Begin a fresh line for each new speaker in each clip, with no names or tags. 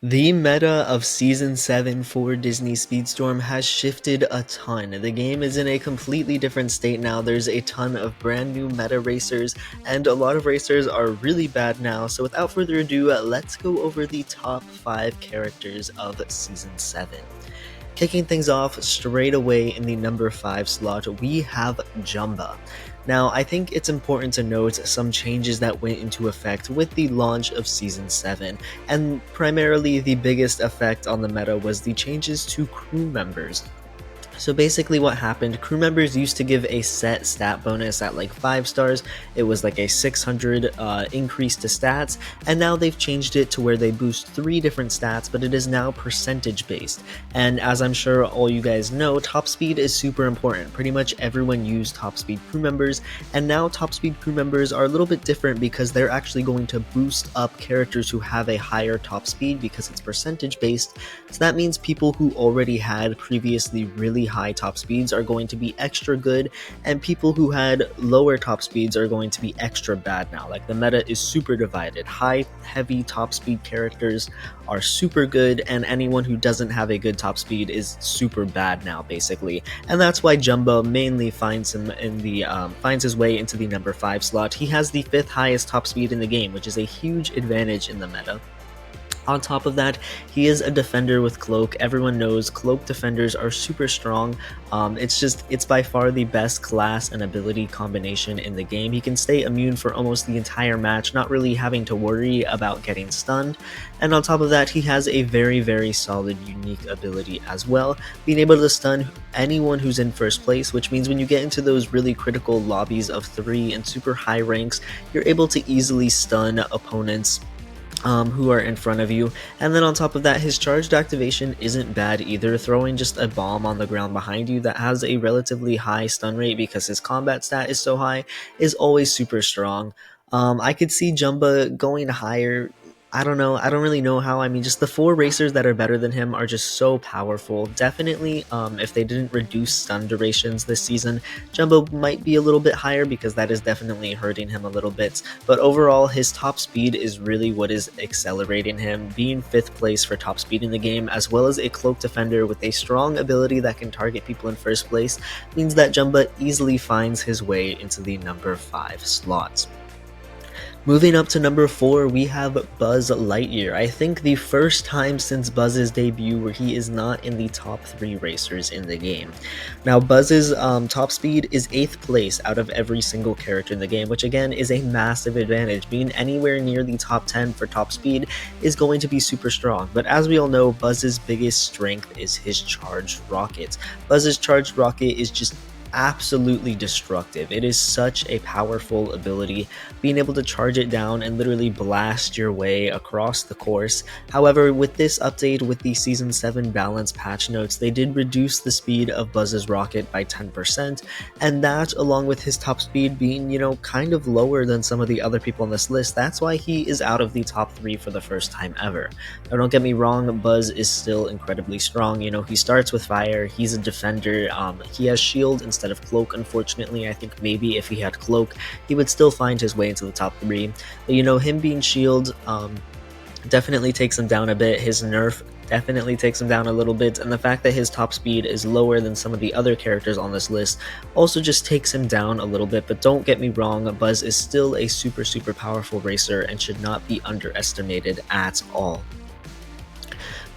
The meta of Season 7 for Disney Speedstorm has shifted a ton. The game is in a completely different state now. There's a ton of brand new meta racers, and a lot of racers are really bad now. So without further ado, let's go over the top 5 characters of Season 7. Kicking things off straight away in the number 5 slot, we have Jumba. Now, I think it's important to note some changes that went into effect with the launch of Season 7, and primarily the biggest effect on the meta was the changes to crew members. So basically what happened, crew members used to give a set stat bonus at like 5 stars, it was like a 600 increase to stats, and now they've changed it to where they boost 3 different stats, but it is now percentage based. And as I'm sure all you guys know, top speed is super important. Pretty much everyone used top speed crew members, and now top speed crew members are a little bit different because they're actually going to boost up characters who have a higher top speed because it's percentage based. So that means people who already had previously really high top speeds are going to be extra good, and people who had lower top speeds are going to be extra bad now. Like, the meta is super divided. High, heavy top speed characters are super good, and anyone who doesn't have a good top speed is super bad now, basically. And that's why Jumbo mainly finds him in the finds his way into the number 5 slot. He has the 5th highest top speed in the game, which is a huge advantage in the meta. On top of that, he is a defender with cloak. Everyone knows cloak defenders are super strong. It's by far the best class and ability combination in the game. He can stay immune for almost the entire match, not really having to worry about getting stunned. And on top of that, he has a very solid unique ability as well, being able to stun anyone who's in first place, which means when you get into those really critical lobbies of 3 and super high ranks, you're able to easily stun opponents who are in front of you. And then on top of that, his charged activation isn't bad either. Throwing just a bomb on the ground behind you that has a relatively high stun rate because his combat stat is so high is always super strong. I could see Jumba going higher. I don't know. I don't really know how. I mean, just the 4 racers that are better than him are just so powerful. Definitely, if they didn't reduce stun durations this season, Jumbo might be a little bit higher because that is definitely hurting him a little bit. But overall, his top speed is really what is accelerating him. Being 5th place for top speed in the game, as well as a cloak defender with a strong ability that can target people in first place, means that Jumba easily finds his way into the number 5 slot. Moving up to number 4, we have Buzz Lightyear. I think the first time since Buzz's debut where he is not in the top 3 racers in the game. Now, Buzz's top speed is 8th place out of every single character in the game, which again is a massive advantage. Being anywhere near the top 10 for top speed is going to be super strong. But as we all know, Buzz's biggest strength is his charged rocket. Buzz's charged rocket is just absolutely destructive. It is such a powerful ability, being able to charge it down and literally blast your way across the course. However, with this update, with the Season 7 balance patch notes, they did reduce the speed of Buzz's rocket by 10%, and that, along with his top speed being, kind of lower than some of the other people on this list, that's why he is out of the top 3 for the first time ever. Now, don't get me wrong, Buzz is still incredibly strong. He starts with fire, he's a defender, he has shield instead of cloak. Unfortunately, I think maybe if he had cloak, he would still find his way into the top 3. But him being shield definitely takes him down a bit. His nerf definitely takes him down a little bit, and the fact that his top speed is lower than some of the other characters on this list also just takes him down a little bit. But don't get me wrong, Buzz is still a super powerful racer and should not be underestimated at all.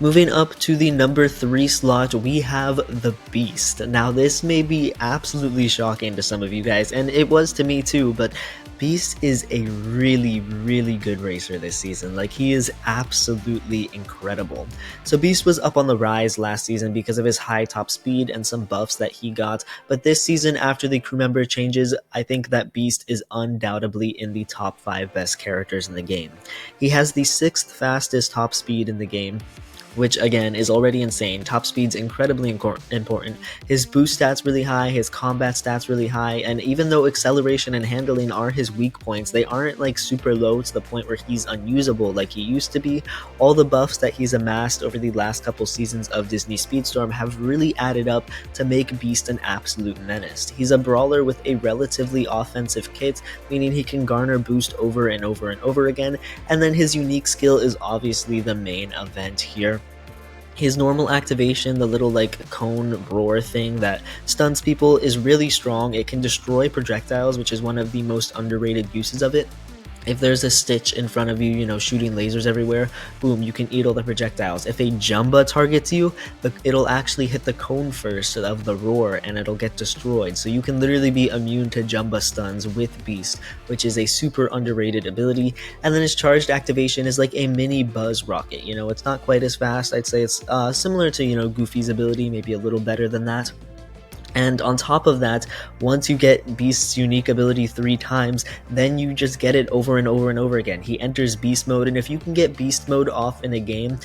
Moving up to the number 3 slot, we have the Beast. Now, this may be absolutely shocking to some of you guys, and it was to me too, but Beast is a really good racer this season. Like, he is absolutely incredible. So Beast was up on the rise last season because of his high top speed and some buffs that he got, but this season, after the crew member changes, I think that Beast is undoubtedly in the top 5 best characters in the game. He has the 6th fastest top speed in the game, which again is already insane. Top speed's incredibly important. His boost stats really high, his combat stats really high, and even though acceleration and handling are his weak points, they aren't like super low to the point where he's unusable like he used to be. All the buffs that he's amassed over the last couple seasons of Disney Speedstorm have really added up to make Beast an absolute menace. He's a brawler with a relatively offensive kit, meaning he can garner boost over and over and over again, and then his unique skill is obviously the main event here. His normal activation, the little like cone roar thing that stuns people, is really strong. It can destroy projectiles, which is one of the most underrated uses of it. If there's a Stitch in front of you, shooting lasers everywhere, boom, you can eat all the projectiles. If a Jumba targets you, it'll actually hit the cone first of the roar and it'll get destroyed. So you can literally be immune to Jumba stuns with Beast, which is a super underrated ability. And then his charged activation is like a mini buzz rocket. It's not quite as fast. I'd say it's similar to, Goofy's ability, maybe a little better than that. And on top of that, once you get Beast's unique ability 3 times, then you just get it over and over and over again. He enters Beast mode, and if you can get Beast mode off in a game,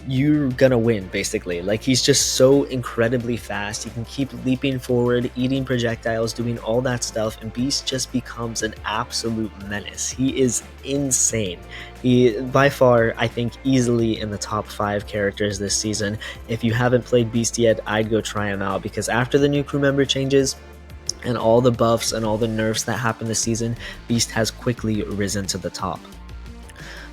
you're gonna win, basically. Like, he's just so incredibly fast. He can keep leaping forward, eating projectiles, doing all that stuff, and Beast just becomes an absolute menace. He is insane. He, by far, I think, easily in the top 5 characters this season. If you haven't played Beast yet, I'd go try him out, because after the new crew member changes, and all the buffs and all the nerfs that happened this season, Beast has quickly risen to the top.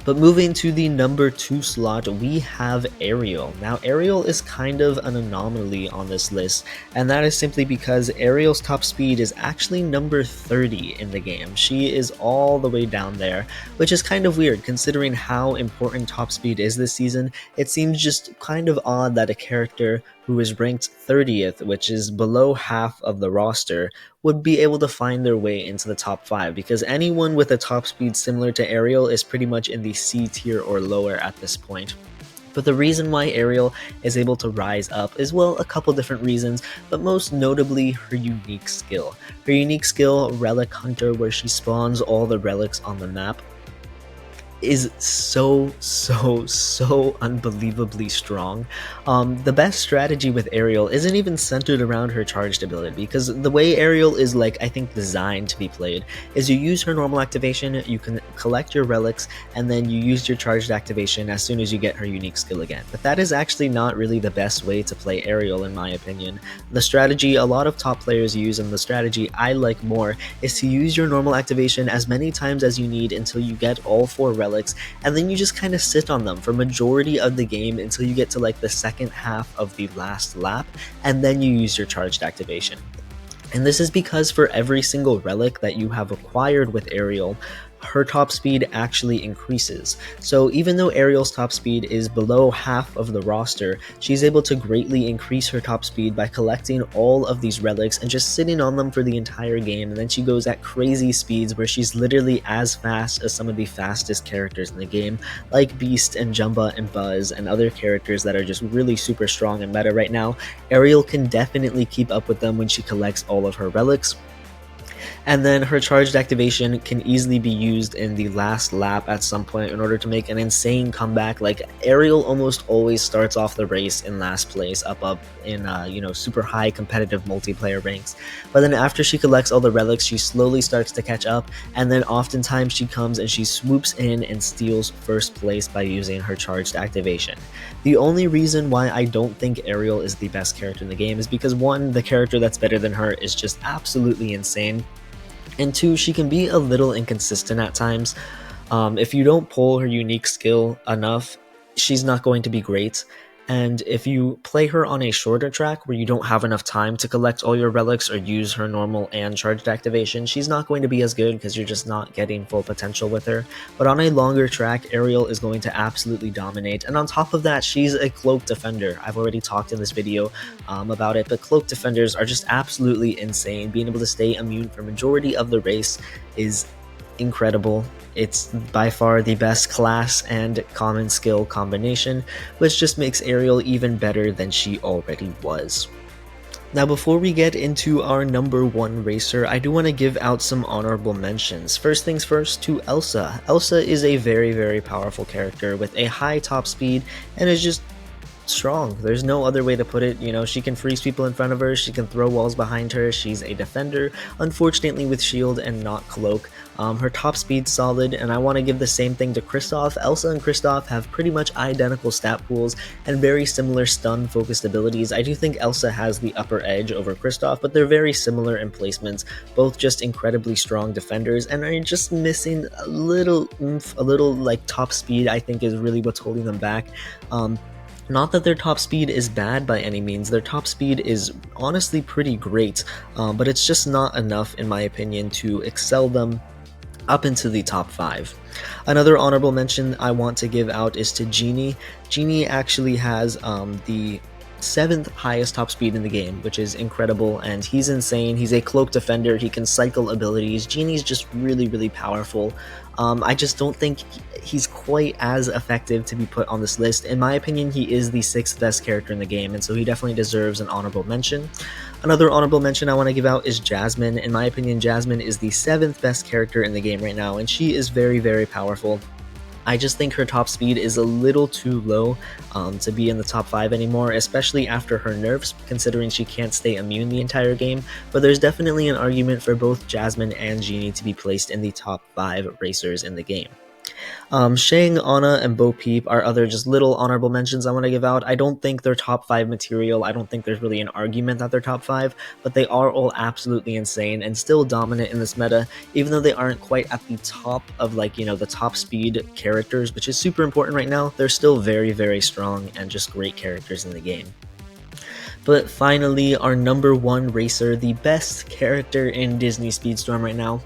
But moving to the number 2 slot, we have Ariel. Now, Ariel is kind of an anomaly on this list, and that is simply because Ariel's top speed is actually number 30 in the game. She is all the way down there, which is kind of weird considering how important top speed is this season. It seems just kind of odd that a character who is ranked 30th, which is below half of the roster, would be able to find their way into the top 5, because anyone with a top speed similar to Ariel is pretty much in the C tier or lower at this point. But the reason why Ariel is able to rise up is, well, a couple different reasons, but most notably her unique skill. Her unique skill, Relic Hunter, where she spawns all the relics on the map, is so unbelievably strong. The best strategy with Ariel isn't even centered around her charged ability, because the way Ariel is, I think, designed to be played is you use her normal activation, you can collect your relics, and then you use your charged activation as soon as you get her unique skill again. But that is actually not really the best way to play Ariel, in my opinion. The strategy a lot of top players use, and the strategy I like more, is to use your normal activation as many times as you need until you get all 4 relics, and then you just kind of sit on them for majority of the game until you get to the second half of the last lap, and then you use your charged activation. And this is because for every single relic that you have acquired with Ariel, her top speed actually increases. So even though Ariel's top speed is below half of the roster, she's able to greatly increase her top speed by collecting all of these relics and just sitting on them for the entire game, and then she goes at crazy speeds where she's literally as fast as some of the fastest characters in the game, like Beast and Jumba and Buzz and other characters that are just really super strong in meta right now. Ariel can definitely keep up with them when she collects all of her relics. And then her charged activation can easily be used in the last lap at some point in order to make an insane comeback. Like, Ariel almost always starts off the race in last place, up in super high competitive multiplayer ranks. But then after she collects all the relics, she slowly starts to catch up, and then oftentimes she comes and she swoops in and steals first place by using her charged activation. The only reason why I don't think Ariel is the best character in the game is because, 1, the character that's better than her is just absolutely insane, and 2, she can be a little inconsistent at times. If you don't pull her unique skill enough, she's not going to be great. And if you play her on a shorter track where you don't have enough time to collect all your relics or use her normal and charged activation, she's not going to be as good because you're just not getting full potential with her. But on a longer track, Ariel is going to absolutely dominate. And on top of that, she's a cloak defender. I've already talked in this video about it, but cloak defenders are just absolutely insane. Being able to stay immune for majority of the race is incredible. It's by far the best class and common skill combination, which just makes Ariel even better than she already was. Now, before we get into our number 1 racer, I do want to give out some honorable mentions. First things first, to Elsa. Elsa is a very, very powerful character with a high top speed and is just strong. There's no other way to put it. You know, she can freeze people in front of her, she can throw walls behind her, she's a defender, unfortunately with shield and not cloak. Her top speed's solid, and I want to give the same thing to Kristoff. Elsa and Kristoff have pretty much identical stat pools and very similar stun-focused abilities. I do think Elsa has the upper edge over Kristoff, but they're very similar in placements, both just incredibly strong defenders, and are just missing a little oomph, a little like top speed, I think is really what's holding them back. Not that their top speed is bad by any means, their top speed is honestly pretty great, but it's just not enough in my opinion to excel them up into the top 5. Another honorable mention I want to give out is to Genie. Genie actually has the 7th highest top speed in the game, which is incredible, and he's insane. He's a cloak defender, he can cycle abilities. Genie's just really powerful. I just don't think he's quite as effective to be put on this list. In my opinion, he is the 6th best character in the game, and so he definitely deserves an honorable mention. Another honorable mention I want to give out is Jasmine. In my opinion, Jasmine is the 7th best character in the game right now, and she is very powerful. I just think her top speed is a little too low to be in the top 5 anymore, especially after her nerfs, considering she can't stay immune the entire game, but there's definitely an argument for both Jasmine and Genie to be placed in the top 5 racers in the game. Shang, Anna, and Bo Peep are other just little honorable mentions I want to give out. I don't think they're top 5 material. I don't think there's really an argument that they're top 5, but they are all absolutely insane and still dominant in this meta, even though they aren't quite at the top of, like, you know, the top speed characters, which is super important right now. They're still very strong and just great characters in the game. But finally, our number 1 racer, the best character in Disney Speedstorm right now,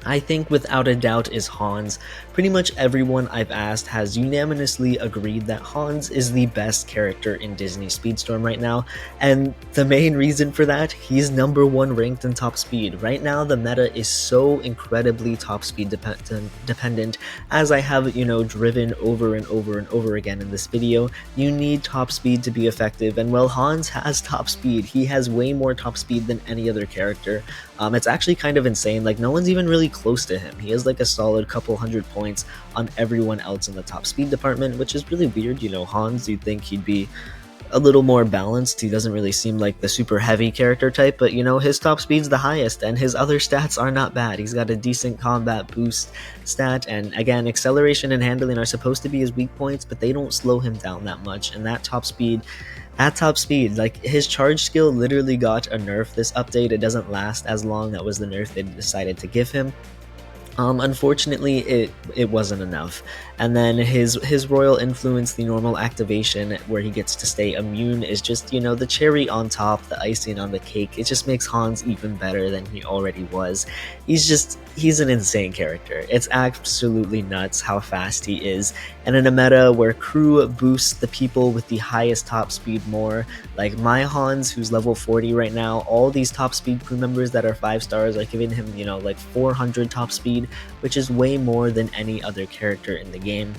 I think without a doubt is Hans. Pretty much everyone I've asked has unanimously agreed that Hans is the best character in Disney Speedstorm right now, and the main reason for that, he's number 1 ranked in top speed. Right now the meta is so incredibly top speed dependent, as I have, you know, driven over and over again in this video. You need top speed to be effective, and well, Hans has top speed. He has way more top speed than any other character. It's actually kind of insane, like no one's even really close to him. He has like a solid couple hundred points on everyone else in the top speed department, which is really weird. You know, Hans, you'd think he'd be a little more balanced. He doesn't really seem like the super heavy character type, but you know, his top speed's the highest and his other stats are not bad. He's got a decent combat boost stat, and again, acceleration and handling are supposed to be his weak points, but they don't slow him down that much. And that top speed, like his charge skill literally got a nerf this update. It doesn't last as long. That was the nerf they decided to give him. Unfortunately, it wasn't enough. And then his royal influence, the normal activation where he gets to stay immune, is just, you know, the cherry on top, the icing on the cake. It just makes Hans even better than he already was. He's an insane character. It's absolutely nuts how fast he is. And in a meta where crew boosts the people with the highest top speed more, like my Hans, who's level 40 right now, all these top speed crew members that are 5 stars are giving him, you know, like 400 top speed, which is way more than any other character in the game.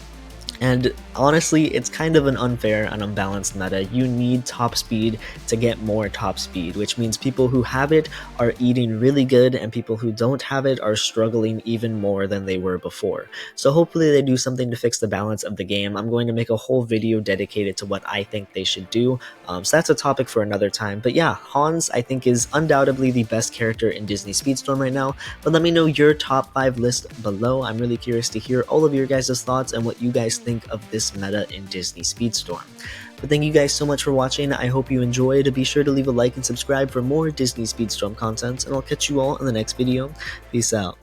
And honestly, it's kind of an unfair and unbalanced meta. You need top speed to get more top speed, which means people who have it are eating really good, and people who don't have it are struggling even more than they were before. So hopefully they do something to fix the balance of the game. I'm going to make a whole video dedicated to what I think they should do, so that's a topic for another time. But yeah, Hans, I think, is undoubtedly the best character in Disney Speedstorm right now, but let me know your top 5 list below. I'm really curious to hear all of your guys' thoughts and what you guys think of this meta in Disney Speedstorm. But thank you guys so much for watching. I hope you enjoyed. Be sure to leave a like and subscribe for more Disney Speedstorm content, and I'll catch you all in the next video. Peace out.